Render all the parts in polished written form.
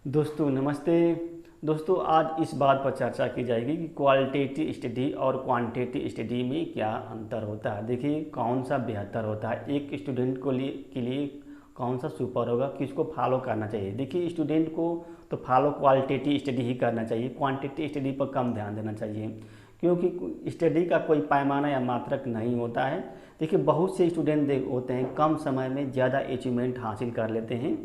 दोस्तों नमस्ते। दोस्तों आज इस बात पर चर्चा की जाएगी कि क्वालिटेटिव स्टडी और क्वांटिटेटिव स्टडी में क्या अंतर होता है। देखिए कौन सा बेहतर होता है, एक स्टूडेंट के लिए कौन सा सुपर होगा, किसको फॉलो करना चाहिए। देखिए स्टूडेंट को तो फॉलो क्वालिटेटिव स्टडी ही करना चाहिए, क्वांटिटेटिव स्टडी पर कम ध्यान देना चाहिए, क्योंकि स्टडी का कोई पैमाना या मात्रक नहीं होता है। देखिए बहुत से स्टूडेंट होते हैं कम समय में ज़्यादा अचीवमेंट हासिल कर लेते हैं,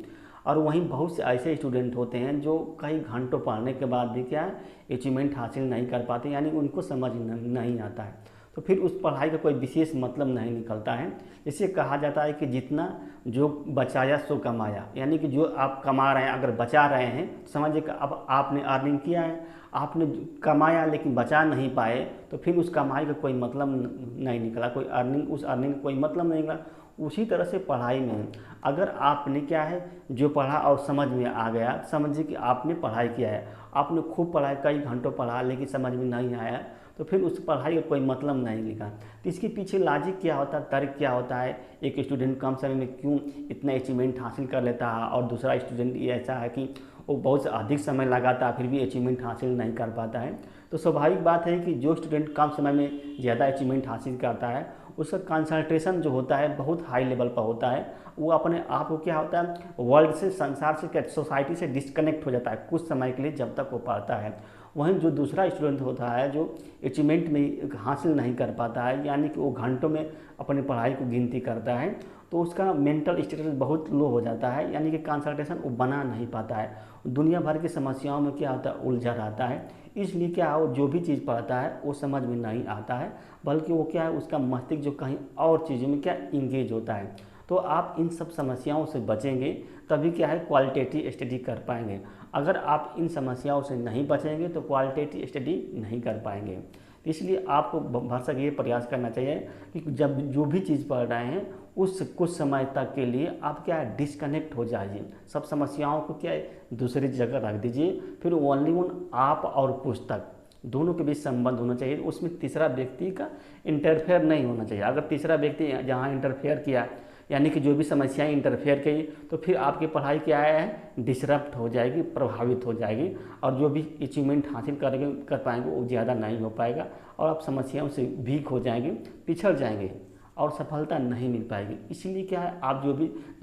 और वहीं बहुत से ऐसे स्टूडेंट होते हैं जो कई घंटों पढ़ने के बाद भी क्या अचीवमेंट हासिल नहीं कर पाते, यानी उनको समझ नहीं आता है। तो फिर उस पढ़ाई का कोई विशेष मतलब नहीं निकलता है। इसे कहा जाता है कि जितना जो बचाया सो कमाया, यानी कि जो आप कमा रहे हैं अगर बचा रहे हैं, समझिए कि अब आपने अर्निंग किया है, आपने कमाया लेकिन बचा नहीं पाए, तो फिर उस कमाई का कोई मतलब नहीं निकला, कोई अर्निंग, उस अर्निंग का कोई मतलब नहीं निकला। उसी तरह से पढ़ाई में अगर आपने क्या है जो पढ़ा और समझ में आ गया, समझिए कि आपने पढ़ाई किया है, आपने खूब पढ़ा, कई घंटों पढ़ा लेकिन समझ में नहीं आया, तो फिर उस पढ़ाई का कोई मतलब नहीं लिखा। तो इसके पीछे लॉजिक क्या होता है, तर्क क्या होता है, एक स्टूडेंट कम समय में क्यों इतना अचीवमेंट हासिल कर लेता है और दूसरा स्टूडेंट ये ऐसा है कि वो बहुत अधिक समय लगाता है फिर भी अचीवमेंट हासिल नहीं कर पाता है। तो स्वाभाविक बात है कि जो स्टूडेंट कम समय में ज़्यादा अचीवमेंट हासिल करता है उसका कंसंट्रेशन जो होता है बहुत हाई लेवल पर होता है, वो अपने आप को क्या होता है वर्ल्ड से, संसार से, सोसाइटी से डिस्कनेक्ट हो जाता है कुछ समय के लिए जब तक वो पढ़ता है। वहीं जो दूसरा स्टूडेंट होता है जो अचीवमेंट में हासिल नहीं कर पाता है, यानी कि वो घंटों में अपनी पढ़ाई को गिनती करता है, तो उसका मेंटल स्टेटस बहुत लो हो जाता है, यानी कि कंसंट्रेशन वो बना नहीं पाता है, दुनिया भर की समस्याओं में क्या होता है उलझा रहता है। इसलिए क्या है वो जो भी चीज़ पढ़ता है वो समझ में नहीं आता है, बल्कि वो क्या है उसका मस्तिष्क जो कहीं और चीज़ों में क्या इंगेज होता है। तो आप इन सब समस्याओं से बचेंगे तभी क्या है क्वालिटेटिव स्टडी कर पाएंगे। अगर आप इन समस्याओं से नहीं बचेंगे तो क्वालिटेटिव स्टडी नहीं कर पाएंगे। इसलिए आपको भरसक ये प्रयास करना चाहिए कि जब जो भी चीज़ पढ़ रहे हैं उस कुछ समय तक के लिए आप क्या है डिस्कनेक्ट हो जाइए, सब समस्याओं को क्या है दूसरी जगह रख दीजिए, फिर ओनली वन आप और पुस्तक दोनों के बीच संबंध होना चाहिए, उसमें तीसरा व्यक्ति का इंटरफेयर नहीं होना चाहिए। अगर तीसरा व्यक्ति जहाँ इंटरफेयर किया, यानी कि जो भी समस्याएं इंटरफेयर की, तो फिर आपकी पढ़ाई क्या है डिसरप्ट हो जाएगी, प्रभावित हो जाएगी, और जो भी अचीवमेंट हासिल कर पाएंगे वो ज़्यादा नहीं हो पाएगा, और आप समस्याओं से वीक हो जाएंगे, पिछड़ जाएंगे और सफलता नहीं मिल पाएगी। इसीलिए क्या है आप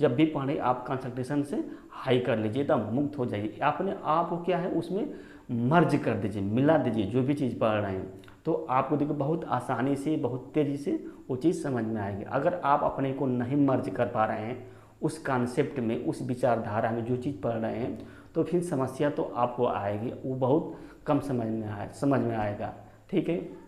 जब भी पढ़ें आप कंसंट्रेशन से हाई कर लीजिए, एकदम मुक्त हो जाइए, अपने आप को क्या है उसमें मर्ज कर दीजिए, मिला दीजिए जो भी चीज़ पढ़ रहे हैं, तो आपको देखो बहुत आसानी से, बहुत तेज़ी से वो चीज़ समझ में आएगी। अगर आप अपने को नहीं मर्ज कर पा रहे हैं उस कॉन्सेप्ट में, उस विचारधारा में जो चीज़ पढ़ रहे हैं, तो फिर समस्या तो आपको आएगी, वो बहुत कम समझ में आएगा। ठीक है।